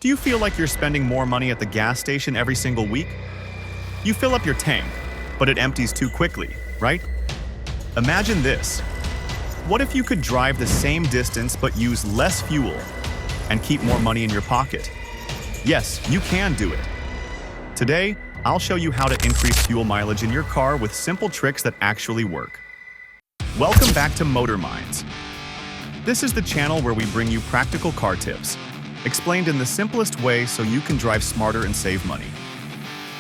Do you feel like you're spending more money at the gas station every single week? You fill up your tank, but it empties too quickly, right? Imagine this. What if you could drive the same distance but use less fuel and keep more money in your pocket? Yes, you can do it. Today, I'll show you how to increase fuel mileage in your car with simple tricks that actually work. Welcome back to Motor Minds. This is the channel where we bring you practical car tips, explained in the simplest way so you can drive smarter and save money.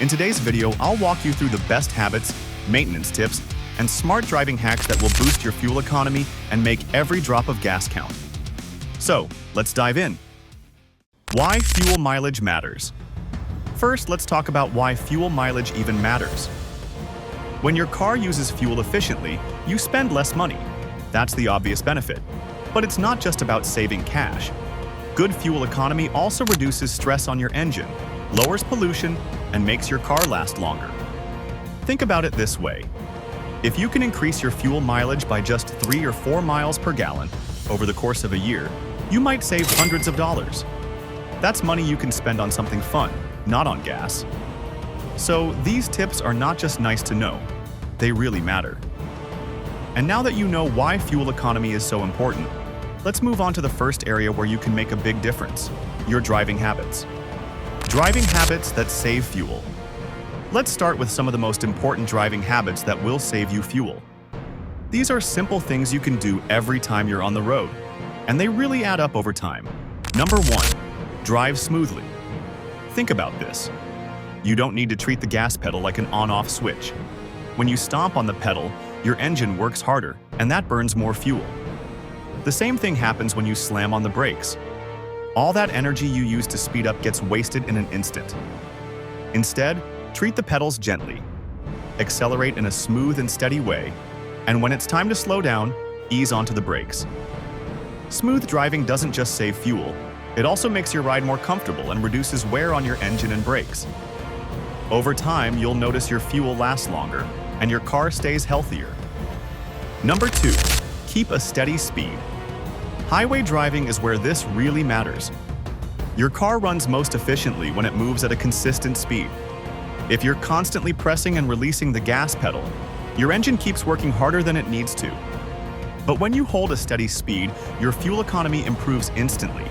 In today's video, I'll walk you through the best habits, maintenance tips, and smart driving hacks that will boost your fuel economy and make every drop of gas count. So, let's dive in. Why fuel mileage matters. First, let's talk about why fuel mileage even matters. When your car uses fuel efficiently, you spend less money. That's the obvious benefit. But it's not just about saving cash. Good fuel economy also reduces stress on your engine, lowers pollution, and makes your car last longer. Think about it this way. If you can increase your fuel mileage by just 3 or 4 miles per gallon over the course of a year, you might save hundreds of dollars. That's money you can spend on something fun, not on gas. So these tips are not just nice to know, they really matter. And now that you know why fuel economy is so important, let's move on to the first area where you can make a big difference, your driving habits. Driving habits that save fuel. Let's start with some of the most important driving habits that will save you fuel. These are simple things you can do every time you're on the road, and they really add up over time. Number 1, drive smoothly. Think about this. You don't need to treat the gas pedal like an on-off switch. When you stomp on the pedal, your engine works harder, and that burns more fuel. The same thing happens when you slam on the brakes. All that energy you use to speed up gets wasted in an instant. Instead, treat the pedals gently. Accelerate in a smooth and steady way, and when it's time to slow down, ease onto the brakes. Smooth driving doesn't just save fuel, it also makes your ride more comfortable and reduces wear on your engine and brakes. Over time, you'll notice your fuel lasts longer, and your car stays healthier. Number 2, keep a steady speed. Highway driving is where this really matters. Your car runs most efficiently when it moves at a consistent speed. If you're constantly pressing and releasing the gas pedal, your engine keeps working harder than it needs to. But when you hold a steady speed, your fuel economy improves instantly.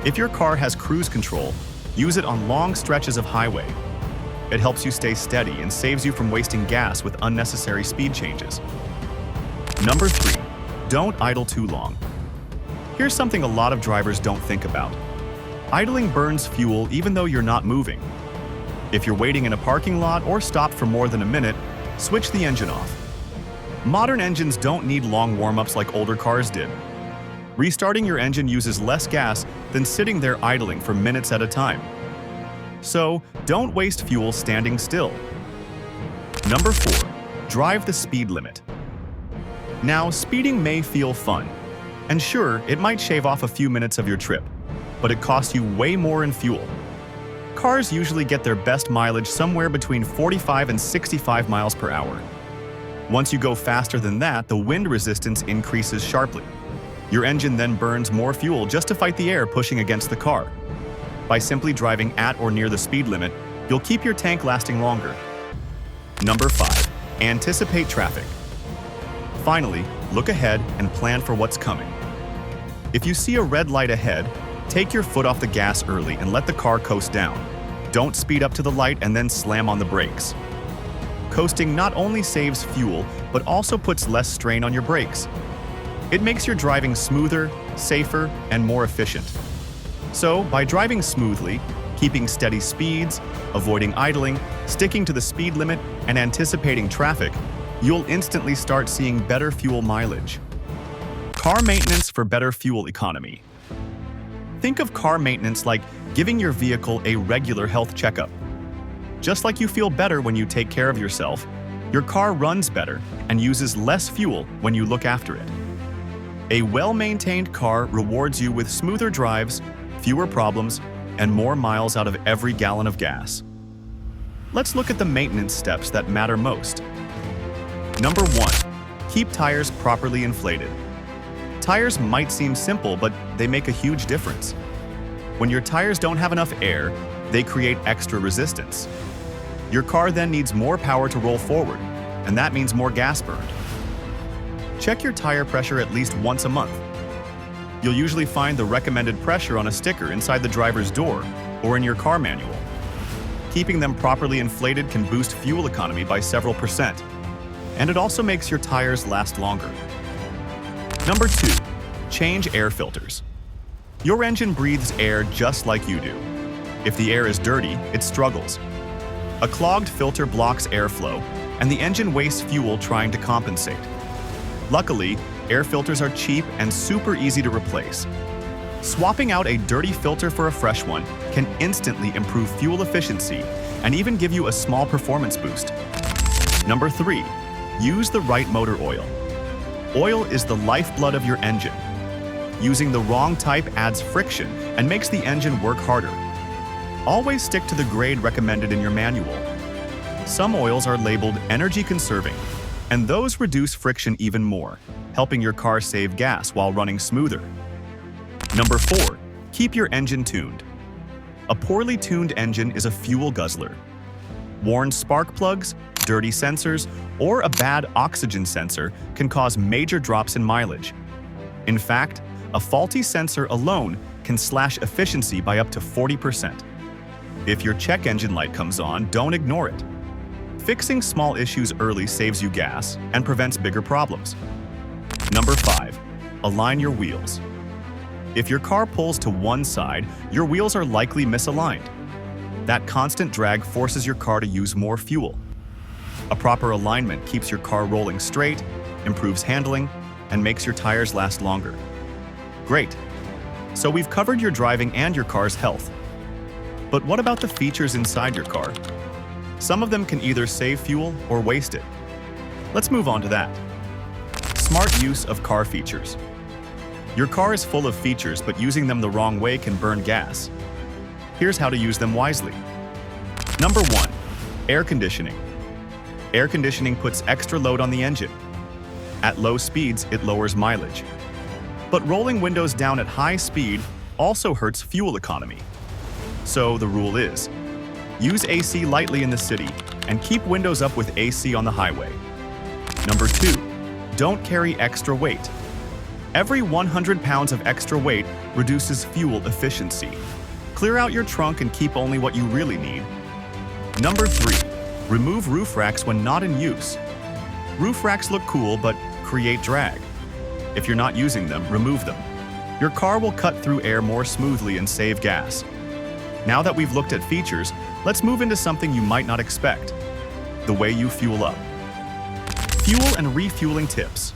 If your car has cruise control, use it on long stretches of highway. It helps you stay steady and saves you from wasting gas with unnecessary speed changes. Number 3, don't idle too long. Here's something a lot of drivers don't think about. Idling burns fuel even though you're not moving. If you're waiting in a parking lot or stopped for more than a minute, switch the engine off. Modern engines don't need long warm-ups like older cars did. Restarting your engine uses less gas than sitting there idling for minutes at a time. So, don't waste fuel standing still. Number 4, drive the speed limit. Now, speeding may feel fun. And sure, it might shave off a few minutes of your trip, but it costs you way more in fuel. Cars usually get their best mileage somewhere between 45 and 65 miles per hour. Once you go faster than that, the wind resistance increases sharply. Your engine then burns more fuel just to fight the air pushing against the car. By simply driving at or near the speed limit, you'll keep your tank lasting longer. Number 5, anticipate traffic. Finally, look ahead and plan for what's coming. If you see a red light ahead, take your foot off the gas early and let the car coast down. Don't speed up to the light and then slam on the brakes. Coasting not only saves fuel, but also puts less strain on your brakes. It makes your driving smoother, safer, and more efficient. So, by driving smoothly, keeping steady speeds, avoiding idling, sticking to the speed limit, and anticipating traffic, you'll instantly start seeing better fuel mileage. Car maintenance for better fuel economy. Think of car maintenance like giving your vehicle a regular health checkup. Just like you feel better when you take care of yourself, your car runs better and uses less fuel when you look after it. A well-maintained car rewards you with smoother drives, fewer problems, and more miles out of every gallon of gas. Let's look at the maintenance steps that matter most. Number 1, keep tires properly inflated. Tires might seem simple, but they make a huge difference. When your tires don't have enough air, they create extra resistance. Your car then needs more power to roll forward, and that means more gas burned. Check your tire pressure at least once a month. You'll usually find the recommended pressure on a sticker inside the driver's door or in your car manual. Keeping them properly inflated can boost fuel economy by several %, and it also makes your tires last longer. Number 2. Change air filters. Your engine breathes air just like you do. If the air is dirty, it struggles. A clogged filter blocks airflow, and the engine wastes fuel trying to compensate. Luckily, air filters are cheap and super easy to replace. Swapping out a dirty filter for a fresh one can instantly improve fuel efficiency and even give you a small performance boost. Number 3. Use the right motor oil. Oil is the lifeblood of your engine. Using the wrong type adds friction and makes the engine work harder. Always stick to the grade recommended in your manual. Some oils are labeled energy conserving, and those reduce friction even more, helping your car save gas while running smoother. Number 4. Keep your engine tuned. A poorly tuned engine is a fuel guzzler. Worn spark plugs, dirty sensors, or a bad oxygen sensor can cause major drops in mileage. In fact, a faulty sensor alone can slash efficiency by up to 40%. If your check engine light comes on, don't ignore it. Fixing small issues early saves you gas and prevents bigger problems. Number 5. Align your wheels. If your car pulls to one side, your wheels are likely misaligned. That constant drag forces your car to use more fuel. A proper alignment keeps your car rolling straight, improves handling, and makes your tires last longer. Great! So we've covered your driving and your car's health. But what about the features inside your car? Some of them can either save fuel or waste it. Let's move on to that. Smart use of car features. Your car is full of features, but using them the wrong way can burn gas. Here's how to use them wisely. Number 1. Air conditioning. Air conditioning puts extra load on the engine. At low speeds, it lowers mileage. But rolling windows down at high speed also hurts fuel economy. So the rule is, use AC lightly in the city and keep windows up with AC on the highway. Number 2. Don't carry extra weight. Every 100 pounds of extra weight reduces fuel efficiency. Clear out your trunk and keep only what you really need. Number 3. Remove roof racks when not in use. Roof racks look cool but create drag. If you're not using them, remove them. Your car will cut through air more smoothly and save gas. Now that we've looked at features, let's move into something you might not expect: the way you fuel up. Fuel and refueling tips.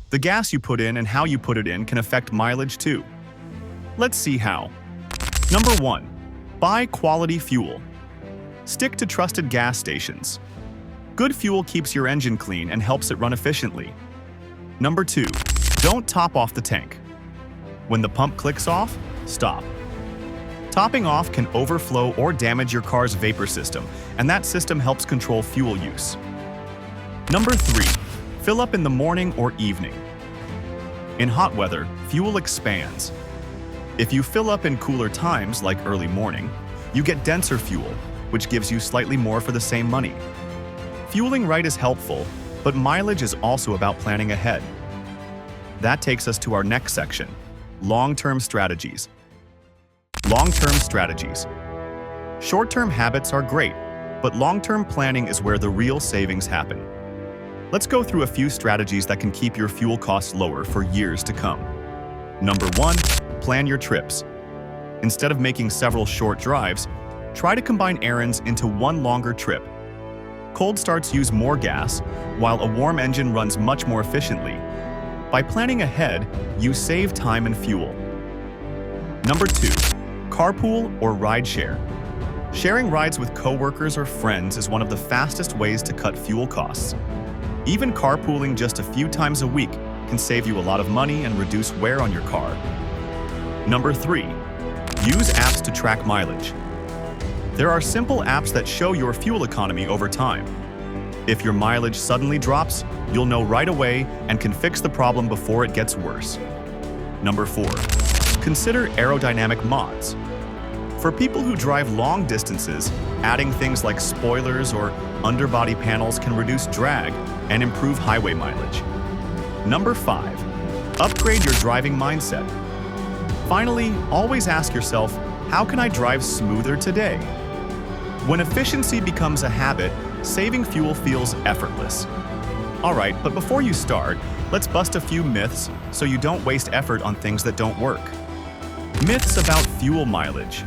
The gas you put in and how you put it in can affect mileage too. Let's see how. Number 1. Buy quality fuel. Stick to trusted gas stations. Good fuel keeps your engine clean and helps it run efficiently. Number 2. Don't top off the tank. When the pump clicks off, stop. Topping off can overflow or damage your car's vapor system, and that system helps control fuel use. Number 3. Fill up in the morning or evening. In hot weather, fuel expands. If you fill up in cooler times, like early morning, you get denser fuel, which gives you slightly more for the same money. Fueling right is helpful, but mileage is also about planning ahead. That takes us to our next section: long-term strategies. Long-term strategies. Short-term habits are great, but long-term planning is where the real savings happen. Let's go through a few strategies that can keep your fuel costs lower for years to come. Number 1. Plan your trips. Instead of making several short drives, try to combine errands into one longer trip. Cold starts use more gas, while a warm engine runs much more efficiently. By planning ahead, you save time and fuel. Number 2. Carpool or rideshare. Sharing rides with coworkers or friends is one of the fastest ways to cut fuel costs. Even carpooling just a few times a week can save you a lot of money and reduce wear on your car. Number 3. Use apps to track mileage. There are simple apps that show your fuel economy over time. If your mileage suddenly drops, you'll know right away and can fix the problem before it gets worse. Number 4. Consider aerodynamic mods. For people who drive long distances, adding things like spoilers or underbody panels can reduce drag and improve highway mileage. Number 5. Upgrade your driving mindset. Finally, always ask yourself, how can I drive smoother today? When efficiency becomes a habit, saving fuel feels effortless. Alright, but before you start, let's bust a few myths so you don't waste effort on things that don't work. Myths about fuel mileage.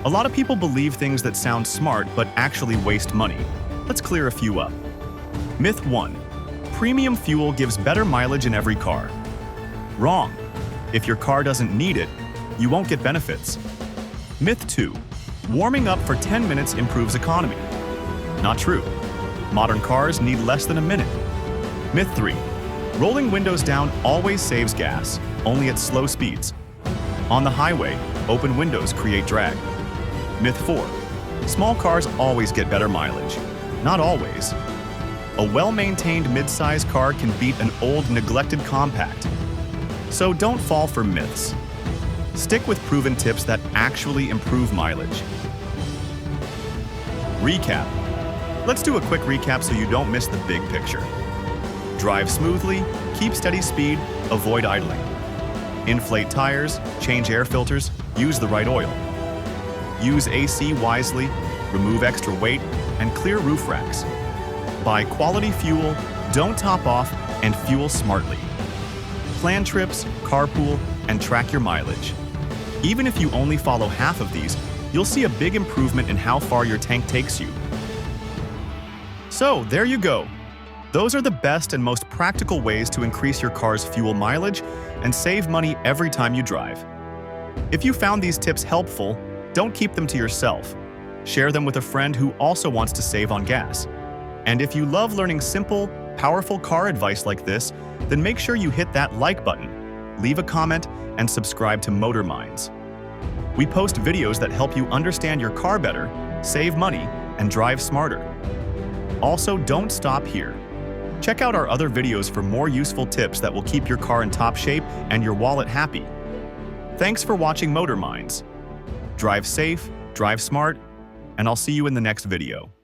A lot of people believe things that sound smart but actually waste money. Let's clear a few up. Myth 1. Premium fuel gives better mileage in every car. Wrong. If your car doesn't need it, you won't get benefits. Myth 2. Warming up for 10 minutes improves economy. Not true. Modern cars need less than a minute. Myth 3. Rolling windows down always saves gas, only at slow speeds. On the highway, open windows create drag. Myth 4. Small cars always get better mileage. Not always. A well-maintained mid-size car can beat an old, neglected compact. So don't fall for myths. Stick with proven tips that actually improve mileage. Recap. Let's do a quick recap so you don't miss the big picture. Drive smoothly, keep steady speed, avoid idling. Inflate tires, change air filters, use the right oil. Use AC wisely, remove extra weight, and clear roof racks. Buy quality fuel, don't top off, and fuel smartly. Plan trips, carpool, and track your mileage. Even if you only follow half of these, you'll see a big improvement in how far your tank takes you. So, there you go. Those are the best and most practical ways to increase your car's fuel mileage and save money every time you drive. If you found these tips helpful, don't keep them to yourself. Share them with a friend who also wants to save on gas. And if you love learning simple, powerful car advice like this, then make sure you hit that like button, leave a comment, and subscribe to Motor Minds. We post videos that help you understand your car better, save money, and drive smarter. Also, don't stop here. Check out our other videos for more useful tips that will keep your car in top shape and your wallet happy. Thanks for watching Motor Minds. Drive safe, drive smart, and I'll see you in the next video.